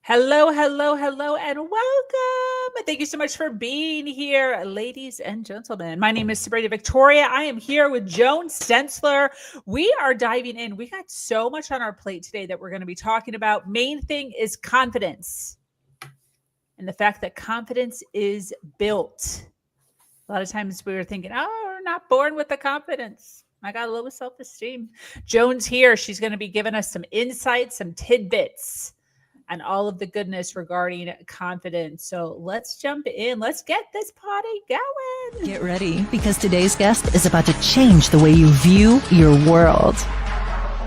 Hello, hello, hello, and welcome. Thank you so much for being here, ladies and gentlemen. My name is Sabrina Victoria. I am here with Joan Stenzler. We are diving in. We got so much on our plate today that we're going to be talking about. Main thing is confidence and the fact that confidence is built. A lot of times we were thinking, oh, we're not born with the confidence. I got a low self-esteem. Joan's here. She's going to be giving us some insights, some tidbits and all of the goodness regarding confidence. So let's jump in. Let's get this party going. Get ready, because today's guest is about to change the way you view your world.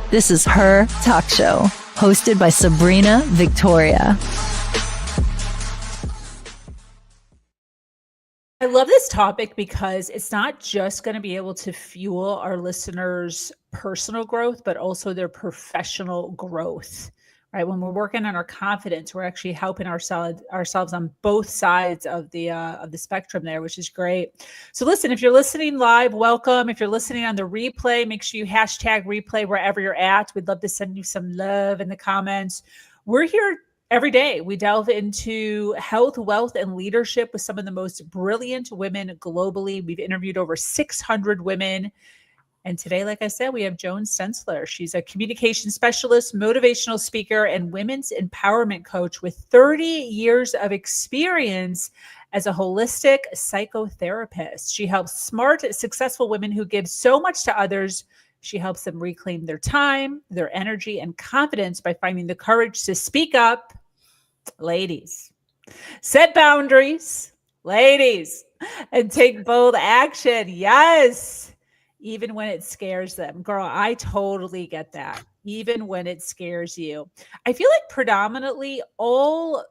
This is Her Talk Show, hosted by Sabrina Victoria. I love this topic because it's not just going to be able to fuel our listeners' personal growth, but also their professional growth. Right? When we're working on our confidence, we're actually helping ourselves on both sides of the spectrum there, which is great. So listen, if you're listening live, welcome. If you're listening on the replay, make sure you hashtag replay wherever you're at. We'd love to send you some love in the comments. We're here every day. We delve into health, wealth, and leadership with some of the most brilliant women globally. We've interviewed over 600 women. And today, like I said, we have Joan Stenzler. She's a communication specialist, motivational speaker, and women's empowerment coach with 30 years of experience as a holistic psychotherapist. She helps smart, successful women who give so much to others. She helps them reclaim their time, their energy, and confidence by finding the courage to speak up. Ladies, set boundaries, ladies, and take bold action. Yes. Even when it scares them. Girl, I totally get that. Even when it scares you. I feel like predominantly all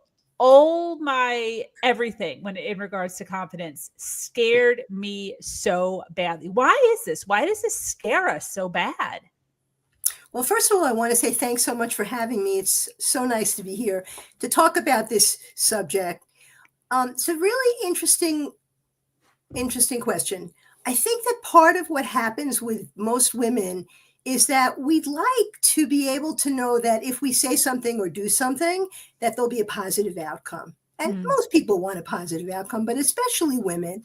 my everything when in regards to confidence scared me so badly. Why is this? Why does this scare us so bad? Well, first of all, I want to say thanks so much for having me. It's so nice to be here to talk about this subject. It's a really interesting question. I think that part of what happens with most women is that we'd like to be able to know that if we say something or do something, that there'll be a positive outcome. And most people want a positive outcome, but especially women.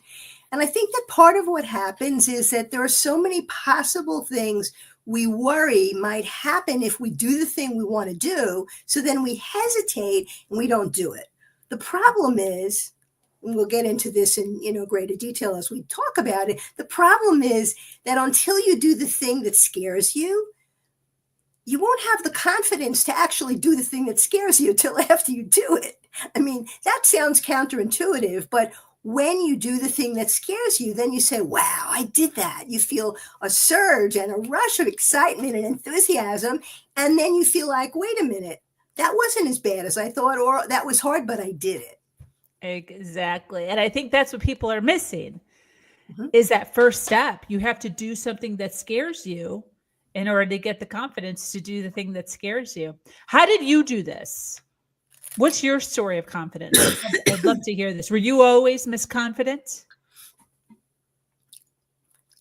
And I think that part of what happens is that there are so many possible things we worry might happen if we do the thing we want to do. So then we hesitate and we don't do it. The problem is, and we'll get into this in greater detail as we talk about it. The problem is that until you do the thing that scares you, you won't have the confidence to actually do the thing that scares you till after you do it. I mean, that sounds counterintuitive, but when you do the thing that scares you, then you say, wow, I did that. You feel a surge and a rush of excitement and enthusiasm. And then you feel like, wait a minute, that wasn't as bad as I thought, or that was hard, but I did it. Exactly. And I think that's what people are missing is that first step. You have to do something that scares you in order to get the confidence to do the thing that scares you. How did you do this? What's your story of confidence? I'd love to hear this. Were you always misconfident?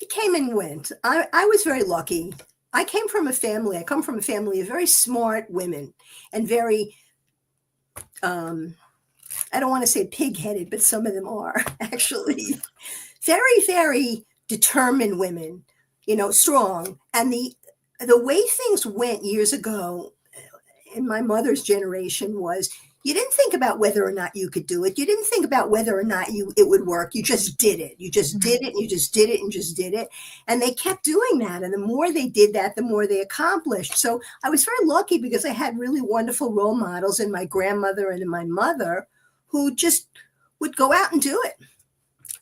It came and went. I was very lucky. I come from a family of very smart women and very, I don't want to say pig-headed, but some of them are actually very, very determined women, strong. And the way things went years ago in my mother's generation was you didn't think about whether or not you could do it. You didn't think about whether or not it would work. You just did it. You just did it. And you just did it and just did it. And they kept doing that. And the more they did that, the more they accomplished. So I was very lucky because I had really wonderful role models in my grandmother and in my mother who just would go out and do it.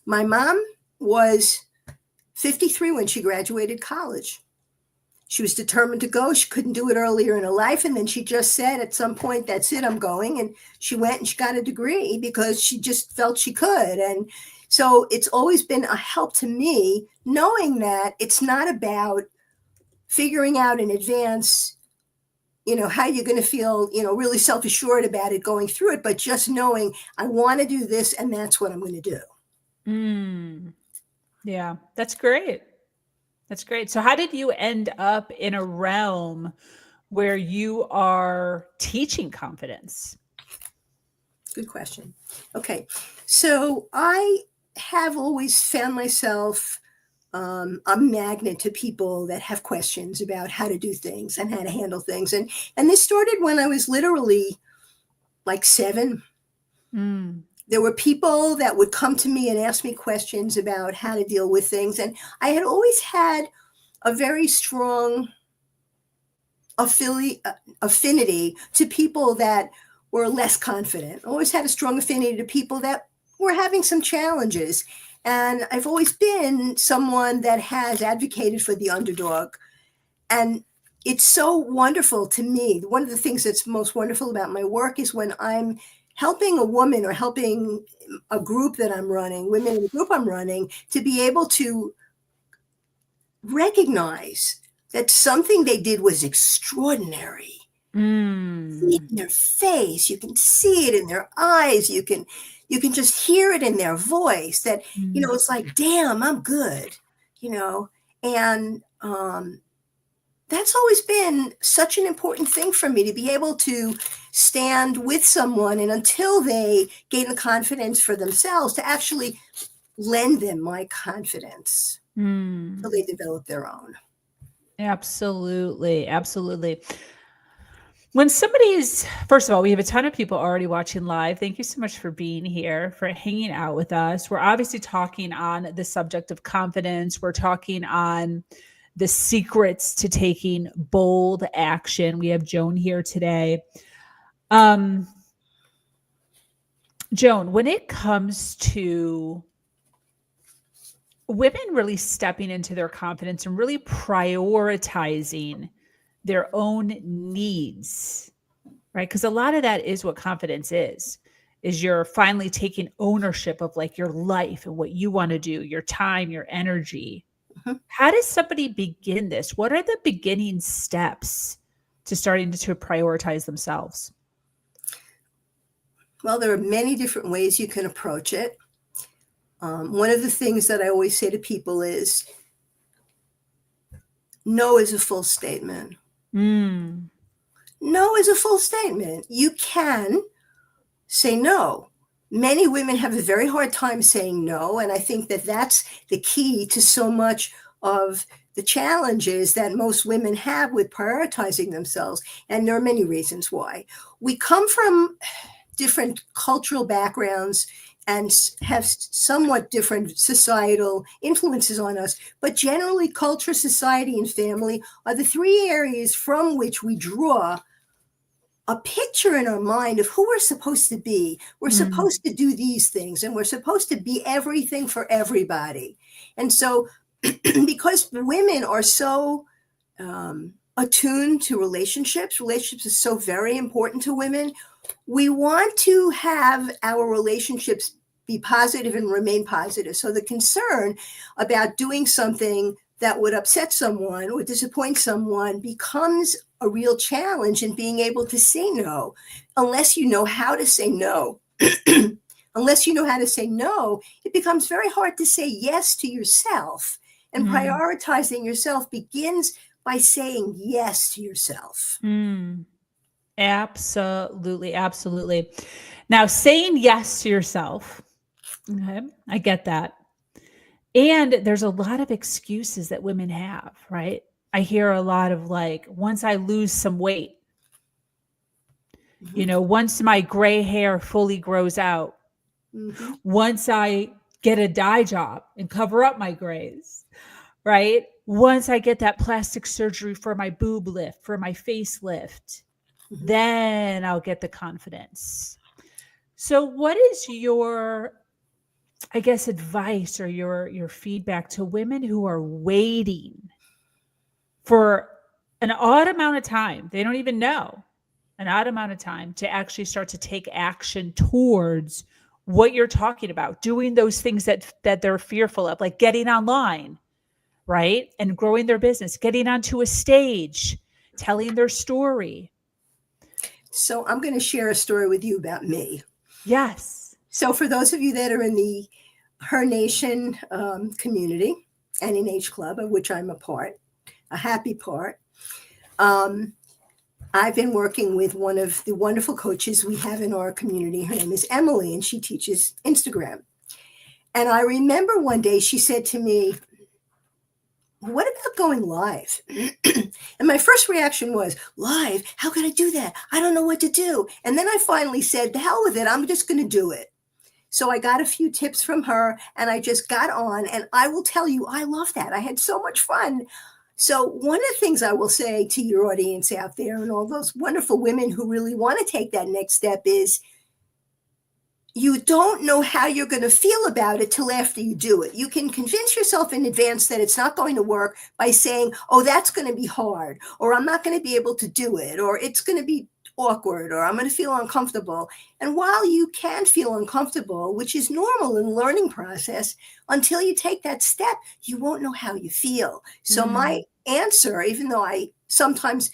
My mom was 53 when she graduated college. She was determined to go. She couldn't do it earlier in her life. And then she just said at some point, that's it, I'm going. And she went and she got a degree because she just felt she could. And so it's always been a help to me knowing that it's not about figuring out in advance, how you're going to feel, really self-assured about it going through it, but just knowing I want to do this and that's what I'm going to do. Yeah, that's great. That's great. So how did you end up in a realm where you are teaching confidence? Good question. Okay. So I have always found myself a magnet to people that have questions about how to do things and how to handle things. And this started when I was literally like 7. Mm. There were people that would come to me and ask me questions about how to deal with things. And I had always had a very strong affinity to people that were less confident. I always had a strong affinity to people that were having some challenges. And I've always been someone that has advocated for the underdog. And it's so wonderful to me. One of the things that's most wonderful about my work is when I'm helping a woman or helping a group that I'm running, women in the group I'm running, to be able to recognize that something they did was extraordinary. See it in their face, you can see it in their eyes, you can just hear it in their voice that, it's like, damn, I'm good, and that's always been such an important thing for me, to be able to stand with someone and until they gain the confidence for themselves, to actually lend them my confidence until they develop their own. Absolutely. Absolutely. When first of all, we have a ton of people already watching live. Thank you so much for being here, for hanging out with us. We're obviously talking on the subject of confidence. We're talking on the secrets to taking bold action. We have Joan here today. Joan, when it comes to women really stepping into their confidence and really prioritizing their own needs, right? Because a lot of that is what confidence is you're finally taking ownership of like your life and what you want to do, your time, your energy. Mhm. How does somebody begin this? What are the beginning steps to starting to prioritize themselves? Well, there are many different ways you can approach it. One of the things that I always say to people is, no is a full statement. Mm. No is a full statement. You can say no. Many women have a very hard time saying no. And I think that that's the key to so much of the challenges that most women have with prioritizing themselves. And there are many reasons why. We come from different cultural backgrounds and have somewhat different societal influences on us. But generally, culture, society, and family are the three areas from which we draw a picture in our mind of who we're supposed to be. We're supposed to do these things, and we're supposed to be everything for everybody. And so, because women are so attuned to relationships is so very important to women. We want to have our relationships be positive and remain positive. So the concern about doing something that would upset someone or disappoint someone becomes a real challenge in being able to say no, unless you know how to say no. Unless you know how to say no, it becomes very hard to say yes to yourself. And prioritizing yourself begins by saying yes to yourself. Absolutely. Absolutely. Now, saying yes to yourself. Okay. I get that. And there's a lot of excuses that women have, right? I hear a lot of like, once I lose some weight, once my gray hair fully grows out, once I get a dye job and cover up my grays, right? Once I get that plastic surgery for my boob lift, for my facelift, then I'll get the confidence. So what is your, I guess, advice or your feedback to women who are waiting for an odd amount of time? They don't even know, an odd amount of time to actually start to take action towards what you're talking about, doing those things that they're fearful of, like getting online, right? And growing their business, getting onto a stage, telling their story. So I'm going to share a story with you about me. Yes. So for those of you that are in the Her Nation community and in H Club, of which I'm a part, a happy part, I've been working with one of the wonderful coaches we have in our community. Her name is Emily, and she teaches Instagram. And I remember one day she said to me, what about going live? And my first reaction was, live? How can I do that? I don't know what to do. And then I finally said, the hell with it. I'm just going to do it. So I got a few tips from her and I just got on. And I will tell you, I love that. I had so much fun. So one of the things I will say to your audience out there and all those wonderful women who really want to take that next step is, you don't know how you're going to feel about it till after you do it. You can convince yourself in advance that it's not going to work by saying, oh, that's going to be hard, or I'm not going to be able to do it, or it's going to be awkward, or I'm going to feel uncomfortable. And while you can feel uncomfortable, which is normal in the learning process, until you take that step, you won't know how you feel. So my answer, even though I sometimes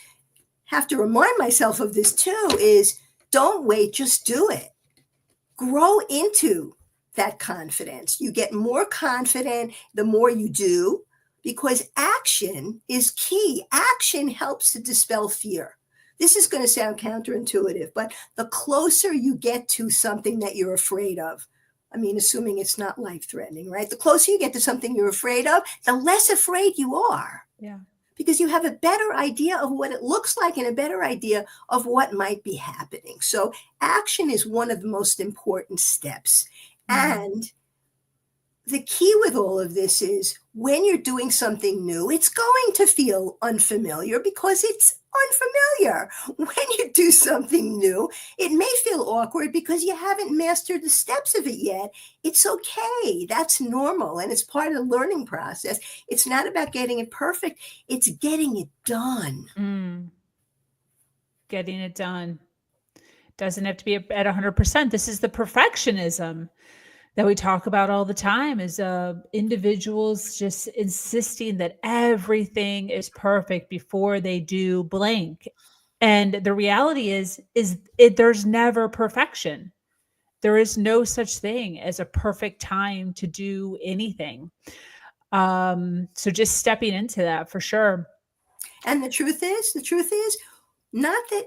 have to remind myself of this too, is don't wait, just do it. Grow into that confidence. You get more confident the more you do, because action is key. Action helps to dispel fear. This is going to sound counterintuitive, but the closer you get to something that you're afraid of, I mean, assuming it's not life-threatening, right? The closer you get to something you're afraid of, the less afraid you are. Yeah. Because you have a better idea of what it looks like and a better idea of what might be happening. So action is one of the most important steps. And the key with all of this is when you're doing something new, it's going to feel unfamiliar because it's unfamiliar. When you do something new, it may feel awkward because you haven't mastered the steps of it yet. It's okay. That's normal. And it's part of the learning process. It's not about getting it perfect. It's getting it done. Getting it done. Doesn't have to be at 100%. This is the perfectionism that we talk about all the time, is individuals just insisting that everything is perfect before they do blank. And the reality is there's never perfection. There is no such thing as a perfect time to do anything. So just stepping into that for sure. And the truth is not that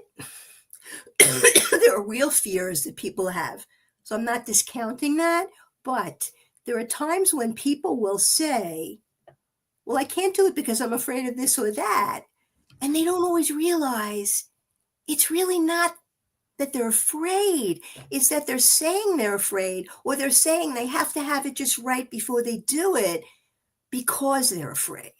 there are real fears that people have. So I'm not discounting that, but there are times when people will say, well, I can't do it because I'm afraid of this or that. And they don't always realize it's really not that they're afraid. It's that they're saying they're afraid, or they're saying they have to have it just right before they do it because they're afraid.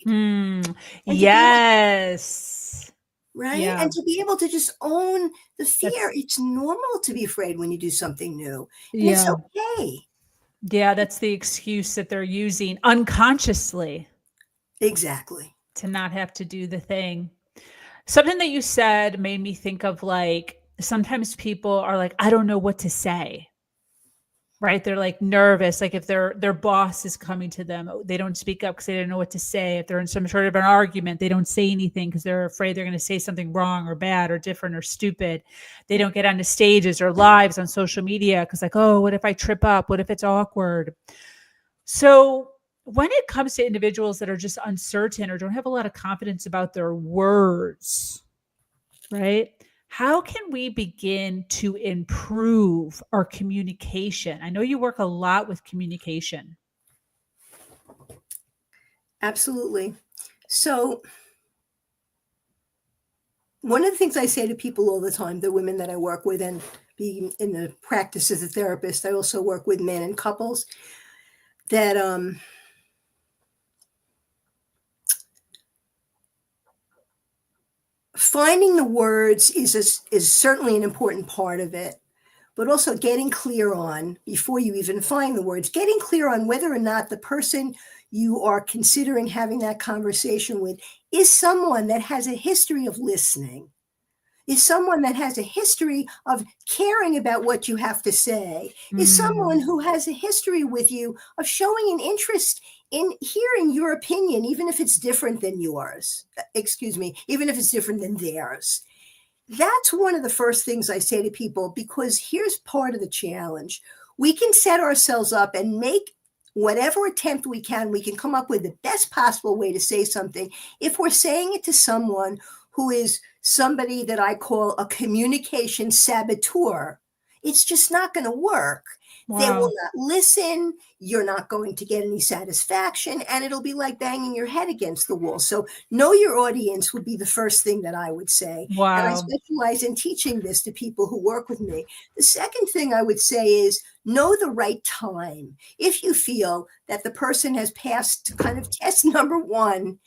Yes. Right? Yeah. And to be able to just own the fear. It's normal to be afraid when you do something new. And it's Yeah. okay. Yeah, that's the excuse that they're using unconsciously Exactly. to not have to do the thing. Something that you said made me think of, like, sometimes people are like, I don't know what to say. Right? They're like nervous. Like if their boss is coming to them, they don't speak up because they don't know what to say. If they're in some sort of an argument, they don't say anything because they're afraid they're going to say something wrong or bad or different or stupid. They don't get onto stages or lives on social media because, like, oh, what if I trip up? What if it's awkward? So when it comes to individuals that are just uncertain or don't have a lot of confidence about their words, right? How can we begin to improve our communication? I know you work a lot with communication. Absolutely. So one of the things I say to people all the time, the women that I work with, and being in the practice as a therapist, I also work with men and couples, that finding the words is certainly an important part of it, but also getting clear on, before you even find the words, getting clear on whether or not the person you are considering having that conversation with is someone that has a history of listening, is someone that has a history of caring about what you have to say, is someone who has a history with you of showing an interest in hearing your opinion, even if it's different than yours. Even if it's different than theirs. That's one of the first things I say to people, because here's part of the challenge. We can set ourselves up and make whatever attempt we can come up with the best possible way to say something if we're saying it to someone who is somebody that I call a communication saboteur, it's just not going to work. They will Wow. not listen. You're not going to get any satisfaction, and it'll be like banging your head against the wall. So know your audience would be the first thing that I would say. And I Wow. specialize in teaching this to people who work with me. The second thing I would say is know the right time. If you feel that the person has passed kind of test number one,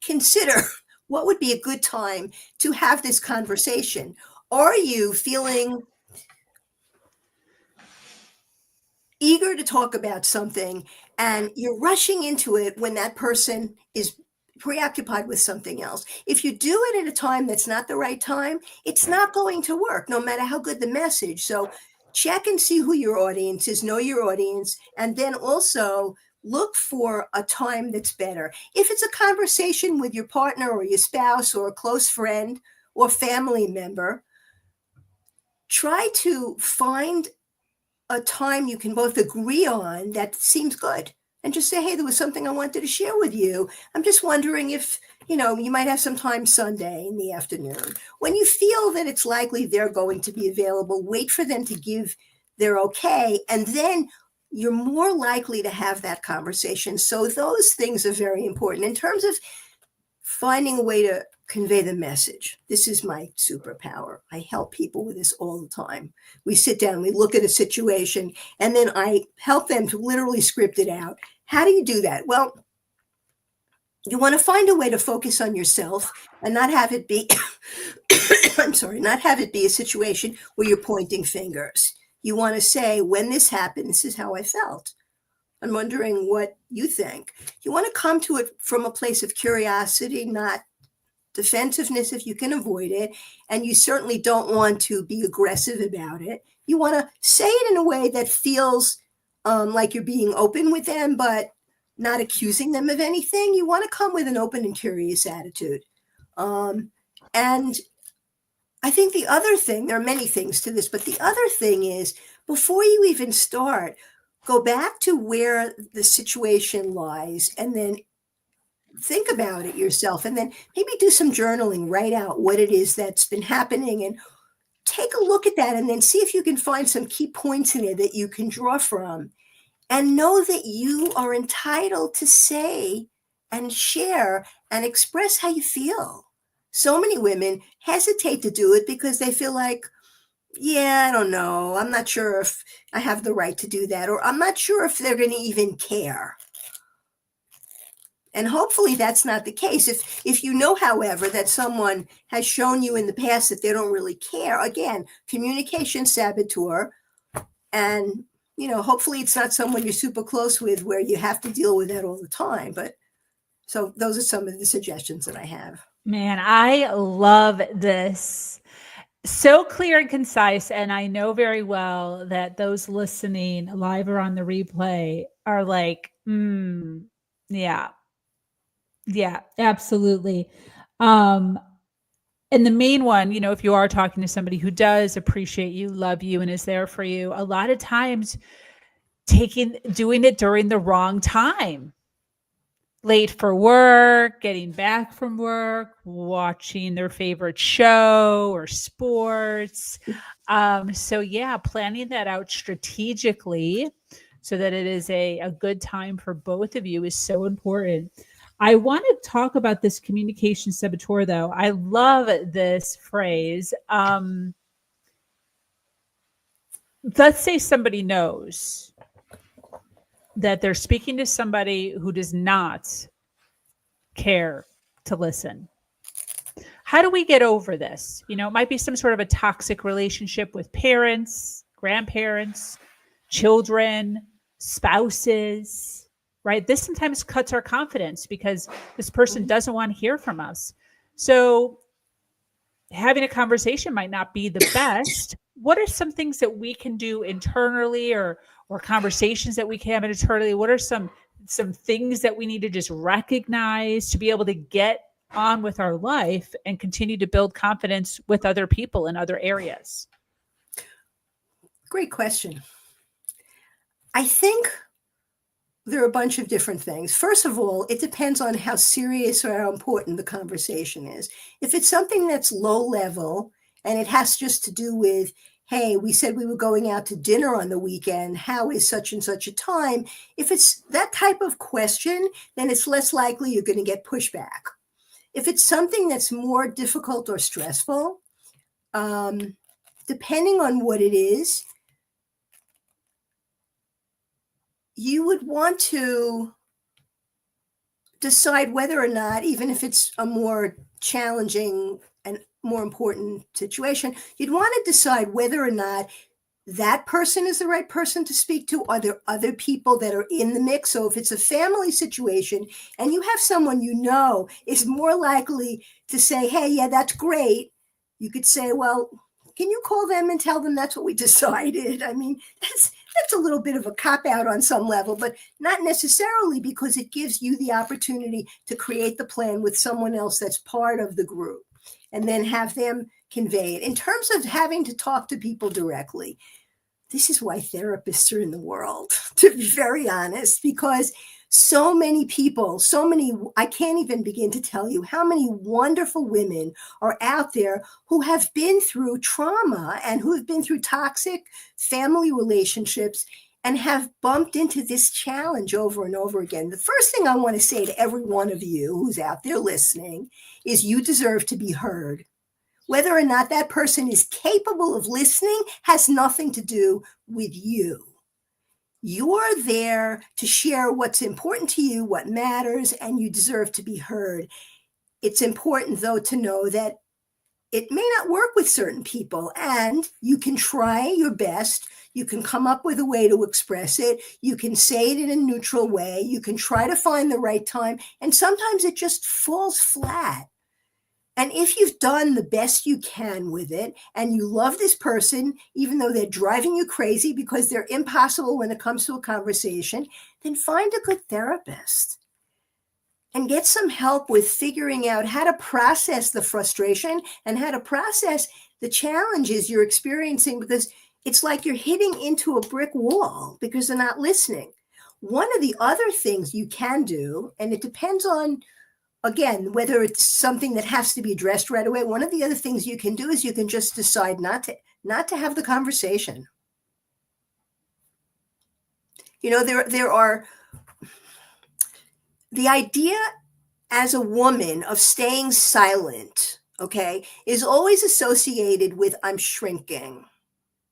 consider what would be a good time to have this conversation. Are you feeling eager to talk about something and you're rushing into it when that person is preoccupied with something else? If you do it at a time that's not the right time, it's not going to work, no matter how good the message. So check and see who your audience is, know your audience, and then also look for a time that's better. If it's a conversation with your partner or your spouse or a close friend or family member, try to find a time you can both agree on that seems good, and just say, hey, there was something I wanted to share with you. I'm just wondering if, you might have some time Sunday in the afternoon. When you feel that it's likely they're going to be available, wait for them to give their okay, and then you're more likely to have that conversation. So those things are very important in terms of finding a way to convey the message. This is my superpower. I help people with this all the time. We sit down, we look at a situation, and then I help them to literally script it out. How do you do that? Well, you want to find a way to focus on yourself and not have it be, not have it be a situation where you're pointing fingers. You want to say, when this happened, this is how I felt. I'm wondering what you think. You want to come to it from a place of curiosity, not defensiveness if you can avoid it. And you certainly don't want to be aggressive about it. You want to say it in a way that feels like you're being open with them, but not accusing them of anything. You want to come with an open and curious attitude. And I think the other thing, there are many things to this, but the other thing is, before you even start, go back to where the situation lies and then think about it yourself, and then maybe do some journaling, write out what it is that's been happening, and take a look at that, and then see if you can find some key points in it that you can draw from, and know that you are entitled to say and share and express how you feel. So many women hesitate to do it because they feel like, yeah, I don't know, I'm not sure if I have the right to do that, or I'm not sure if they're going to even care. And hopefully that's not the case. If you know, however, that someone has shown you in the past that they don't really care, again, communication saboteur, and hopefully it's not someone you're super close with where you have to deal with that all the time. But so those are some of the suggestions that I have. Man, I love this. So clear and concise. And I know very well that those listening live or on the replay are like, yeah, yeah, absolutely. Um, and the main one, if you are talking to somebody who does appreciate you, love you, and is there for you, a lot of times doing it during the wrong time. Late for work, getting back from work, watching their favorite show or sports. So yeah, planning that out strategically so that it is a good time for both of you is so important. I want to talk about this communication saboteur, though. I love this phrase. Let's say somebody knows that they're speaking to somebody who does not care to listen. How do we get over this? It might be some sort of a toxic relationship with parents, grandparents, children, spouses, right? This sometimes cuts our confidence because this person doesn't want to hear from us. So having a conversation might not be the best. What are some things that we can do internally, or conversations that we can have internally? What are some things that we need to just recognize to be able to get on with our life and continue to build confidence with other people in other areas? Great question. I think there are a bunch of different things. First of all, it depends on how serious or how important the conversation is. If it's something that's low level and it has just to do with, hey, we said we were going out to dinner on the weekend, how is such and such a time? If it's that type of question, then it's less likely you're going to get pushback. If it's something that's more difficult or stressful, depending on what it is, you would want to decide whether or not, even if it's a more challenging and more important situation, you'd want to decide whether or not that person is the right person to speak to. Are there other people that are in the mix? So if it's a family situation and you have someone you know is more likely to say, hey, yeah, that's great, you could say, well, can you call them and tell them that's what we decided? I mean, that's a little bit of a cop-out on some level, but not necessarily, because it gives you the opportunity to create the plan with someone else that's part of the group and then have them convey it. In terms of having to talk to people directly, this is why therapists are in the world, to be very honest, because so many people, I can't even begin to tell you how many wonderful women are out there who have been through trauma and who have been through toxic family relationships and have bumped into this challenge over and over again. The first thing I want to say to every one of you who's out there listening is you deserve to be heard. Whether or not that person is capable of listening has nothing to do with you. You're there to share what's important to you, what matters, and you deserve to be heard. It's important, though, to know that it may not work with certain people, and you can try your best. You can come up with a way to express it. You can say it in a neutral way. You can try to find the right time, and sometimes it just falls flat. And if you've done the best you can with it and you love this person, even though they're driving you crazy because they're impossible when it comes to a conversation, then find a good therapist and get some help with figuring out how to process the frustration and how to process the challenges you're experiencing, because it's like you're hitting into a brick wall because they're not listening. One of the other things you can do, and it depends on, again, whether it's something that has to be addressed right away, one of the other things you can do is you can just decide not to have the conversation. You know, there are the idea as a woman of staying silent, okay, is always associated with I'm shrinking,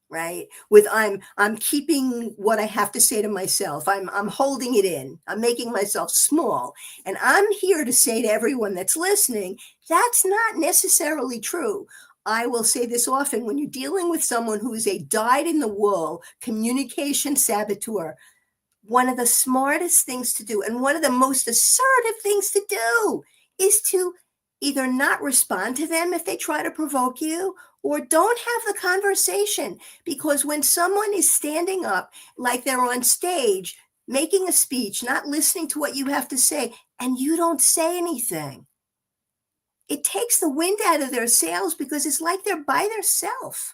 right? With I'm keeping what I have to say to myself. I'm holding it in. I'm making myself small. And I'm here to say to everyone that's listening, that's not necessarily true. I will say this often: when you're dealing with someone who is a dyed-in-the-wool communication saboteur, one of the smartest things to do and one of the most assertive things to do is to either not respond to them if they try to provoke you, or don't have the conversation. Because when someone is standing up like they're on stage, making a speech, not listening to what you have to say, and you don't say anything, it takes the wind out of their sails, because it's like they're by themselves.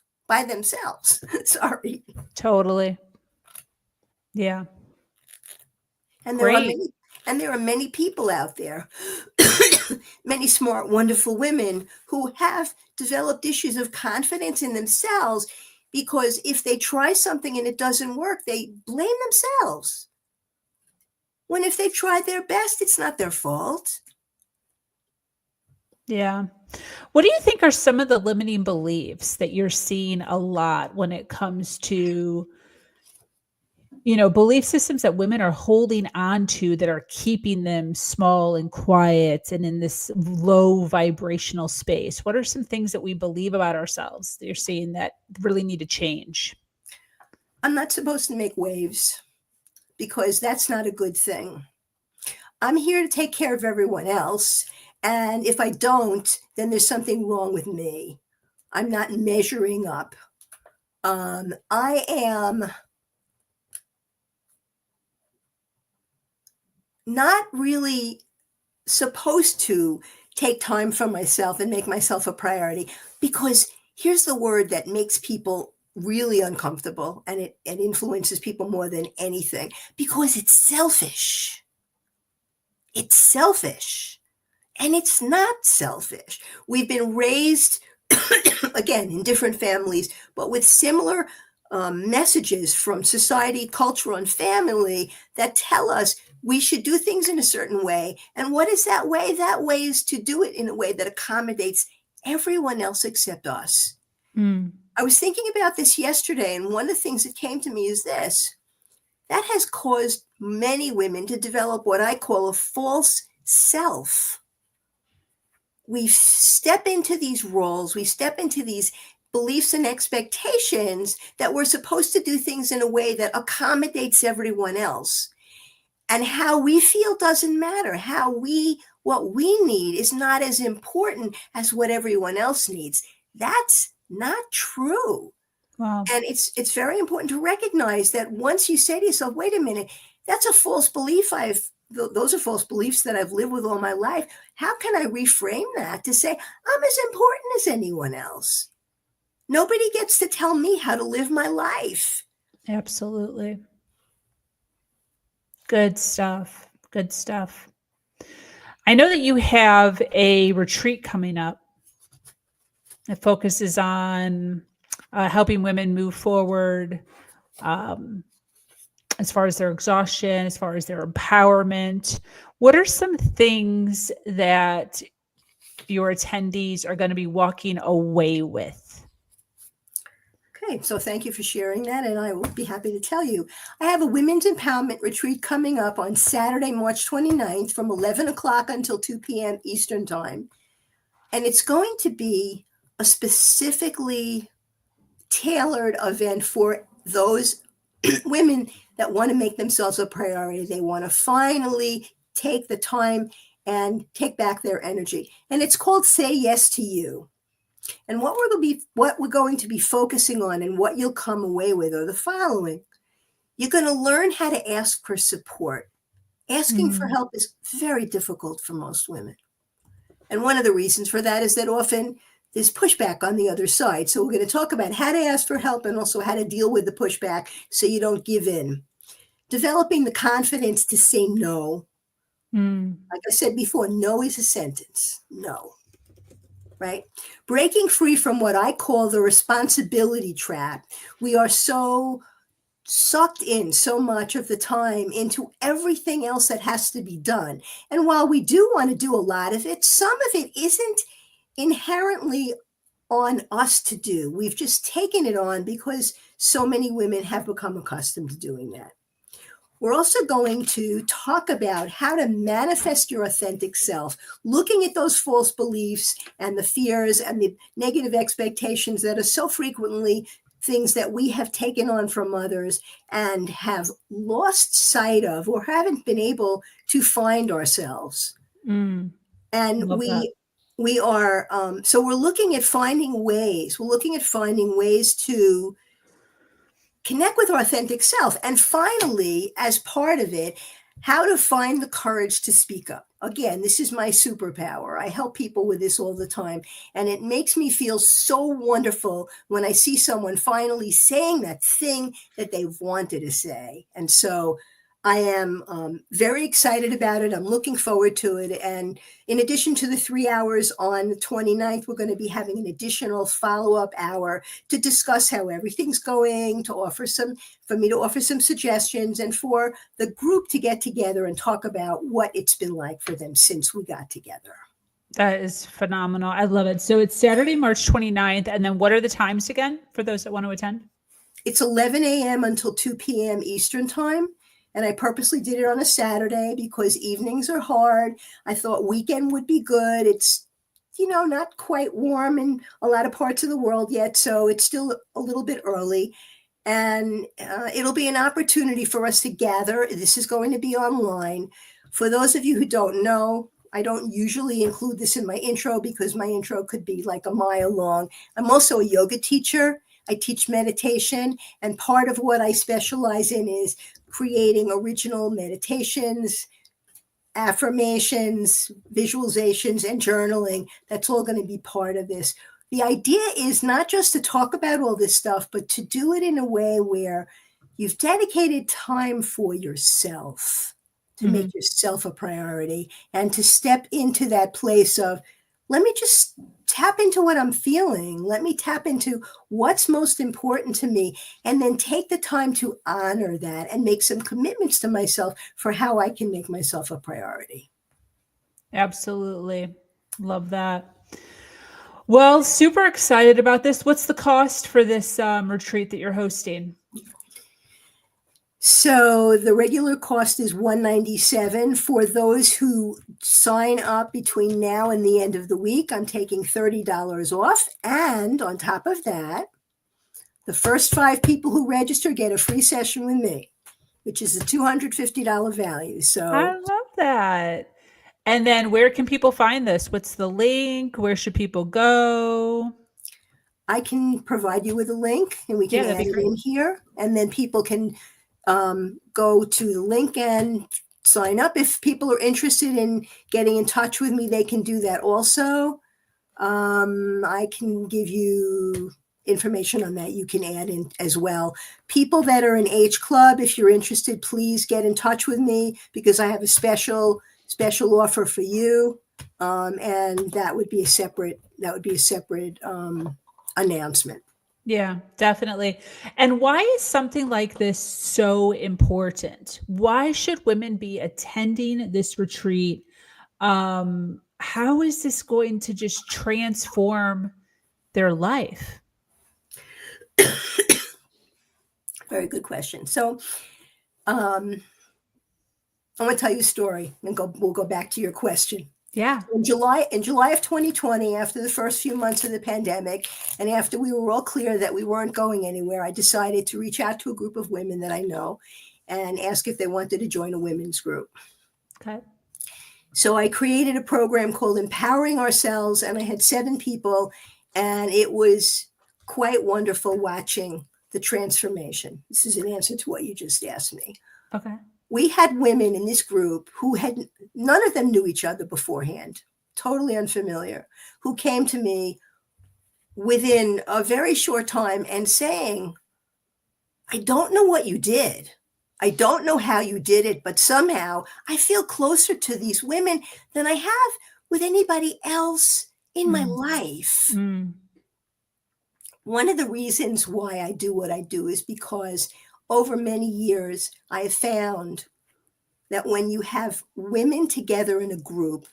Sorry. Totally. Yeah. And Great. there are many people out there, many smart, wonderful women who have developed issues of confidence in themselves, because if they try something and it doesn't work, they blame themselves. When if they've tried their best, it's not their fault. Yeah. What do you think are some of the limiting beliefs that you're seeing a lot when it comes to, belief systems that women are holding on to that are keeping them small and quiet and in this low vibrational space? What are some things that we believe about ourselves that you're seeing that really need to change? I'm not supposed to make waves, because that's not a good thing. I'm here to take care of everyone else. And if I don't, then there's something wrong with me. I'm not measuring up. I am not really supposed to take time for myself and make myself a priority, because here's the word that makes people really uncomfortable, and it influences people more than anything because it's selfish. It's selfish. And it's not selfish. We've been raised, again, in different families, but with similar messages from society, culture, and family that tell us we should do things in a certain way. And what is that way? That way is to do it in a way that accommodates everyone else except us. Mm. I was thinking about this yesterday, and one of the things that came to me is this. That has caused many women to develop what I call a false self. We step into these roles, we step into these beliefs and expectations that we're supposed to do things in a way that accommodates everyone else. And how we feel doesn't matter. What we need is not as important as what everyone else needs. That's not true. Wow. And it's very important to recognize that once you say to yourself, wait a minute, that's a false belief. Those are false beliefs that I've lived with all my life. How can I reframe that to say I'm as important as anyone else? Nobody gets to tell me how to live my life. Absolutely. Good stuff. Good stuff. I know that you have a retreat coming up that focuses on helping women move forward as far as their exhaustion, as far as their empowerment. What are some things that your attendees are going to be walking away with? Okay, so thank you for sharing that, and I will be happy to tell you. I have a women's empowerment retreat coming up on Saturday, March 29th from 11 o'clock until 2 p.m. Eastern Time. And it's going to be a specifically tailored event for those women that want to make themselves a priority. They want to finally take the time and take back their energy. And it's called Say Yes to You. And what we're going to be focusing on and what you'll come away with are the following. You're going to learn how to ask for support. Asking for help is very difficult for most women. And one of the reasons for that is that often there's pushback on the other side. So we're going to talk about how to ask for help and also how to deal with the pushback so you don't give in. Developing the confidence to say no. Like I said before, no is a sentence. No. Right? Breaking free from what I call the responsibility trap. We are so sucked in so much of the time into everything else that has to be done. And while we do want to do a lot of it, some of it isn't inherently on us to do. We've just taken it on because so many women have become accustomed to doing that. We're also going to talk about how to manifest your authentic self, looking at those false beliefs and the fears and the negative expectations that are so frequently things that we have taken on from others and have lost sight of or haven't been able to find ourselves. And we are, so we're looking at finding ways. We're looking at finding ways to connect with our authentic self. And finally, as part of it, how to find the courage to speak up. Again, this is my superpower. I help people with this all the time. And it makes me feel so wonderful when I see someone finally saying that thing that they've wanted to say. And so I am very excited about it. I'm looking forward to it. And in addition to the 3 hours on the 29th, we're going to be having an additional follow-up hour to discuss how everything's going, for me to offer some suggestions, and for the group to get together and talk about what it's been like for them since we got together. That is phenomenal. I love it. So it's Saturday, March 29th. And then what are the times again for those that want to attend? It's 11 a.m. until 2 p.m. Eastern Time. And I purposely did it on a Saturday because evenings are hard. I thought weekend would be good. It's, not quite warm in a lot of parts of the world yet. So it's still a little bit early. And it'll be an opportunity for us to gather. This is going to be online. For those of you who don't know, I don't usually include this in my intro because my intro could be like a mile long. I'm also a yoga teacher. I teach meditation. And part of what I specialize in is creating original meditations, affirmations, visualizations, and journaling. That's all going to be part of this. the idea is not just to talk about all this stuff, but to do it in a way where you've dedicated time for yourself, to make yourself a priority, and to step into that place of, let me just tap into what I'm feeling. Let me tap into what's most important to me, and then take the time to honor that and make some commitments to myself for how I can make myself a priority. Absolutely. Love that. Well, super excited about this. What's the cost for this retreat that you're hosting? So the regular cost is $197. For those who sign up between now and the end of the week, I'm taking $30 off. And on top of that, the first 5 people who register get a free session with me, which is a $250 value. So I love that. And then where can people find this? What's the link? Where should people go? I can provide you with a link, and we can Yeah, that'd add be it great. in here. And then people can go to the link and sign up. If people are interested in getting in touch with me, they can do that also. I can give you information on that. You can add in as well. People that are in H Club, if you're interested, please get in touch with me, because I have a special offer for you. And that would be a separate announcement. Yeah, definitely. And why is something like this so important? Why should women be attending this retreat? How is this going to just transform their life? Very good question. So, I want to tell you a story, and we'll go back to your question. Yeah. In July of 2020, after the first few months of the pandemic, and after we were all clear that we weren't going anywhere, I decided to reach out to a group of women that I know and ask if they wanted to join a women's group. Okay. So I created a program called Empowering Ourselves, and I had 7 people, and it was quite wonderful watching the transformation. This is an answer to what you just asked me. Okay. We had women in this group who had, none of them knew each other beforehand, totally unfamiliar, who came to me within a very short time and saying, I don't know what you did. I don't know how you did it, but somehow I feel closer to these women than I have with anybody else in my life. One of the reasons why I do what I do is because over many years, I have found that when you have women together in a group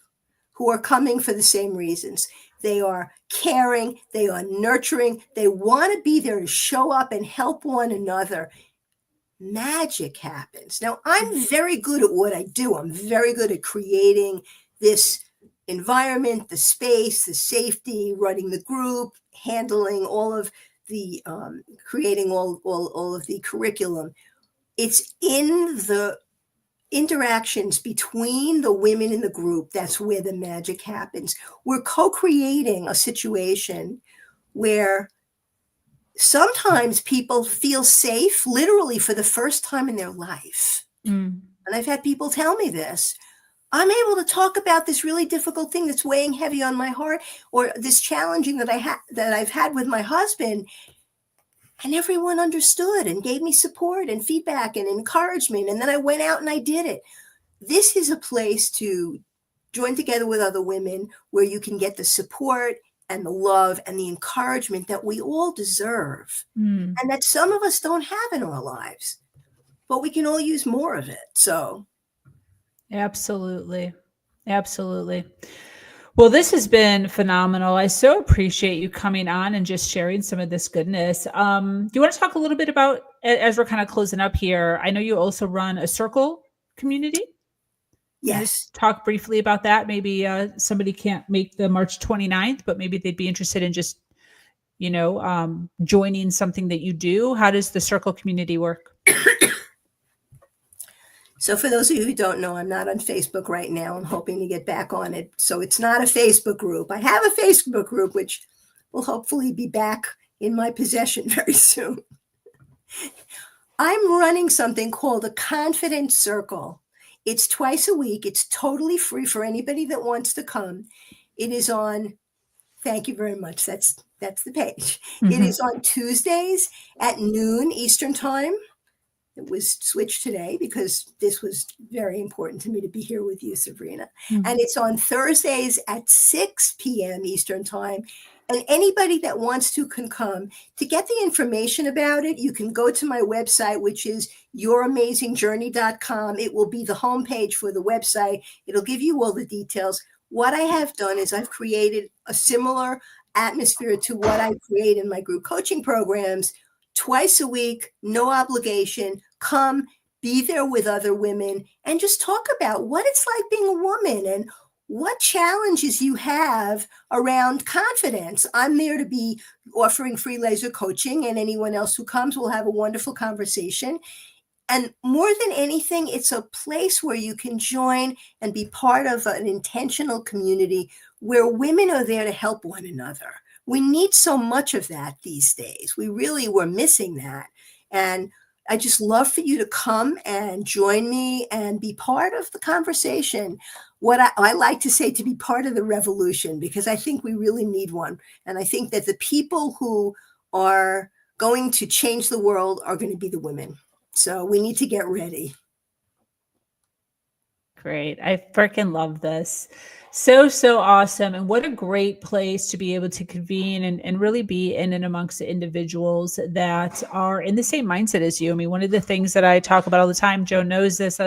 who are coming for the same reasons, they are caring, they are nurturing, they want to be there to show up and help one another, magic happens. Now, I'm very good at what I do. I'm very good at creating this environment, the space, the safety, running the group, handling all of the, creating all of the curriculum. It's in the interactions between the women in the group that's where the magic happens. We're co-creating a situation where sometimes people feel safe, literally for the first time in their life. And I've had people tell me this. I'm able to talk about this really difficult thing that's weighing heavy on my heart, or this challenging that I've had with my husband. And everyone understood and gave me support and feedback and encouragement. And then I went out and I did it. This is a place to join together with other women where you can get the support and the love and the encouragement that we all deserve, and that some of us don't have in our lives, but we can all use more of it. So Absolutely. Absolutely. Well, this has been phenomenal. I so appreciate you coming on and just sharing some of this goodness. Do you want to talk a little bit about, as we're kind of closing up here, I know you also run a circle community. yes, Just talk briefly about that. Maybe somebody can't make the March 29th, but maybe they'd be interested in just, joining something that you do. How does the circle community work? So for those of you who don't know, I'm not on Facebook right now. I'm hoping to get back on it. So it's not a Facebook group. I have a Facebook group, which will hopefully be back in my possession very soon. I'm running something called a Confidence Circle. It's twice a week. It's totally free for anybody that wants to come. It is on Thank you very much. That's the page. Mm-hmm. It is on Tuesdays at noon Eastern time. It was switched today because this was very important to me to be here with you, Sabrina. Mm-hmm. And it's on Thursdays at 6 p.m. Eastern time. And anybody that wants to can come. To get the information about it, you can go to my website, which is youramazingjourney.com. It will be the homepage for the website. It'll give you all the details. What I have done is I've created a similar atmosphere to what I create in my group coaching programs. Twice a week, no obligation. Come, be there with other women, and just talk about what it's like being a woman and what challenges you have around confidence. I'm there to be offering free laser coaching, and anyone else who comes will have a wonderful conversation. And more than anything, it's a place where you can join and be part of an intentional community where women are there to help one another. We need so much of that these days. We really were missing that. And I just love for you to come and join me and be part of the conversation. What I like to say, to be part of the revolution, because I think we really need one. And I think that the people who are going to change the world are going to be the women. So we need to get ready. Great. I freaking love this. So, so awesome. And what a great place to be able to convene and really be in and amongst the individuals that are in the same mindset as you. I mean, one of the things that I talk about all the time, Joan knows this,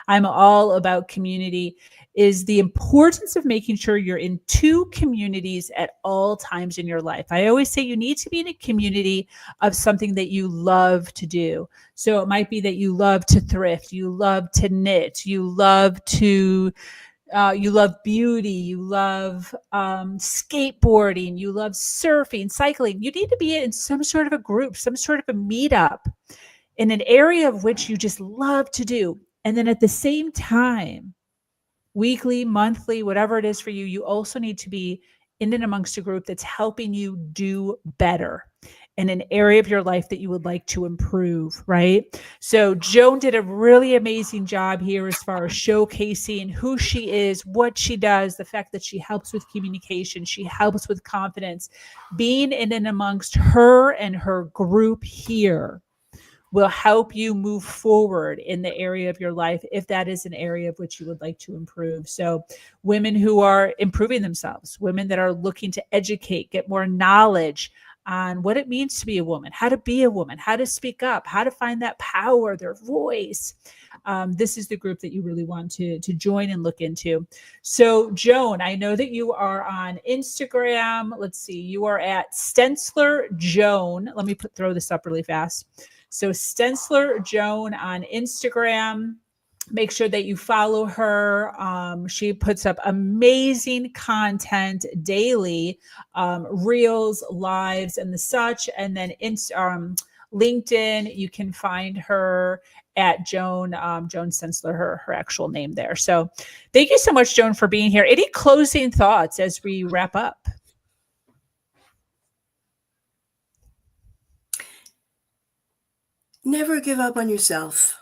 I'm all about community, is the importance of making sure you're in two communities at all times in your life. I always say you need to be in a community of something that you love to do. So it might be that you love to thrift, you love to knit, you love beauty, you love skateboarding, you love surfing, cycling. You need to be in some sort of a group, some sort of a meetup in an area of which you just love to do. And then at the same time, weekly, monthly, whatever it is for you, you also need to be in and amongst a group that's helping you do better in an area of your life that you would like to improve, right? So Joan did a really amazing job here as far as showcasing who she is, what she does, the fact that she helps with communication, she helps with confidence. Being in and amongst her and her group here will help you move forward in the area of your life if that is an area of which you would like to improve. So women who are improving themselves, women that are looking to educate, get more knowledge on what it means to be a woman, how to be a woman, how to speak up, how to find that power, their voice. This is the group that you really want to join and look into. So Joan, I know that you are on Instagram. Let's see, you are at Stenzler Joan. Let me throw this up really fast. So Stenzler Joan on Instagram. Make sure that you follow her. She puts up amazing content daily, reels, lives, and the such. And then LinkedIn, you can find her at Joan Stenzler, her actual name there. So thank you so much, Joan, for being here. Any closing thoughts as we wrap up? Never give up on yourself.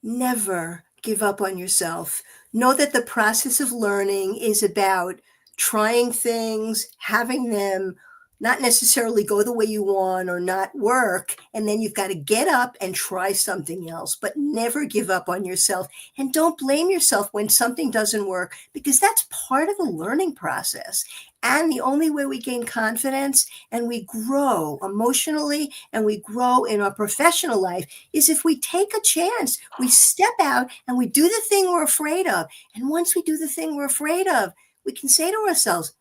Never give up on yourself. Know that the process of learning is about trying things, having them not necessarily go the way you want or not work. And then you've got to get up and try something else, but never give up on yourself. And don't blame yourself when something doesn't work, because that's part of the learning process. And the only way we gain confidence and we grow emotionally and we grow in our professional life is if we take a chance, we step out and we do the thing we're afraid of. And once we do the thing we're afraid of, we can say to ourselves,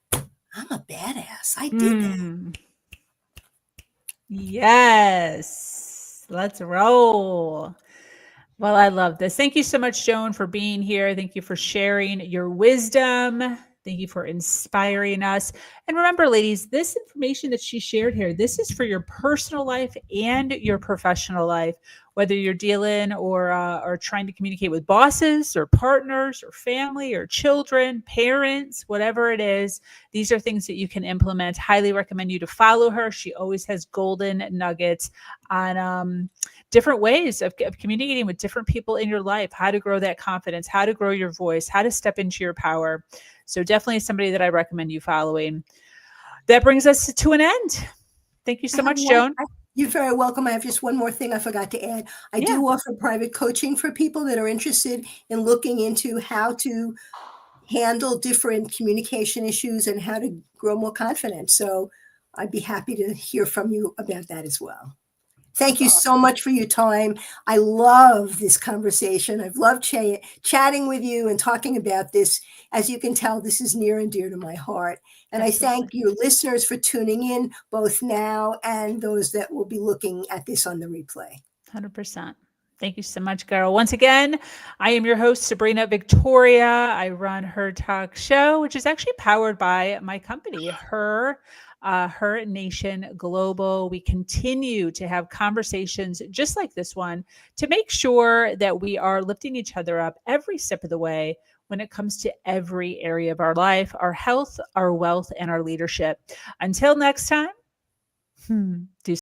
I'm a badass. I did that. Yes. Let's roll. Well, I love this. Thank you so much, Joan, for being here. Thank you for sharing your wisdom. Thank you for inspiring us. And remember, ladies, this information that she shared here, this is for your personal life and your professional life, whether you're dealing or trying to communicate with bosses or partners or family or children, parents, whatever it is. These are things that you can implement. Highly recommend you to follow her. She always has golden nuggets on different ways of communicating with different people in your life, how to grow that confidence, how to grow your voice, how to step into your power. So definitely somebody that I recommend you following. that brings us to an end. Thank you so much, Joan. You're very welcome. I have just one more thing I forgot to add. I do offer private coaching for people that are interested in looking into how to handle different communication issues and how to grow more confident. So I'd be happy to hear from you about that as well. Thank you so much for your time. I love this conversation. I've loved chatting with you and talking about this. As you can tell, this is near and dear to my heart. And I thank you listeners for tuning in, both now and those that will be looking at this on the replay. 100%. Thank you so much, Carol. Once again, I am your host, Sabrina Victoria. I run Her Talk Show, which is actually powered by my company, Her Nation Global. We continue to have conversations just like this one to make sure that we are lifting each other up every step of the way when it comes to every area of our life, our health, our wealth, and our leadership. Until next time, do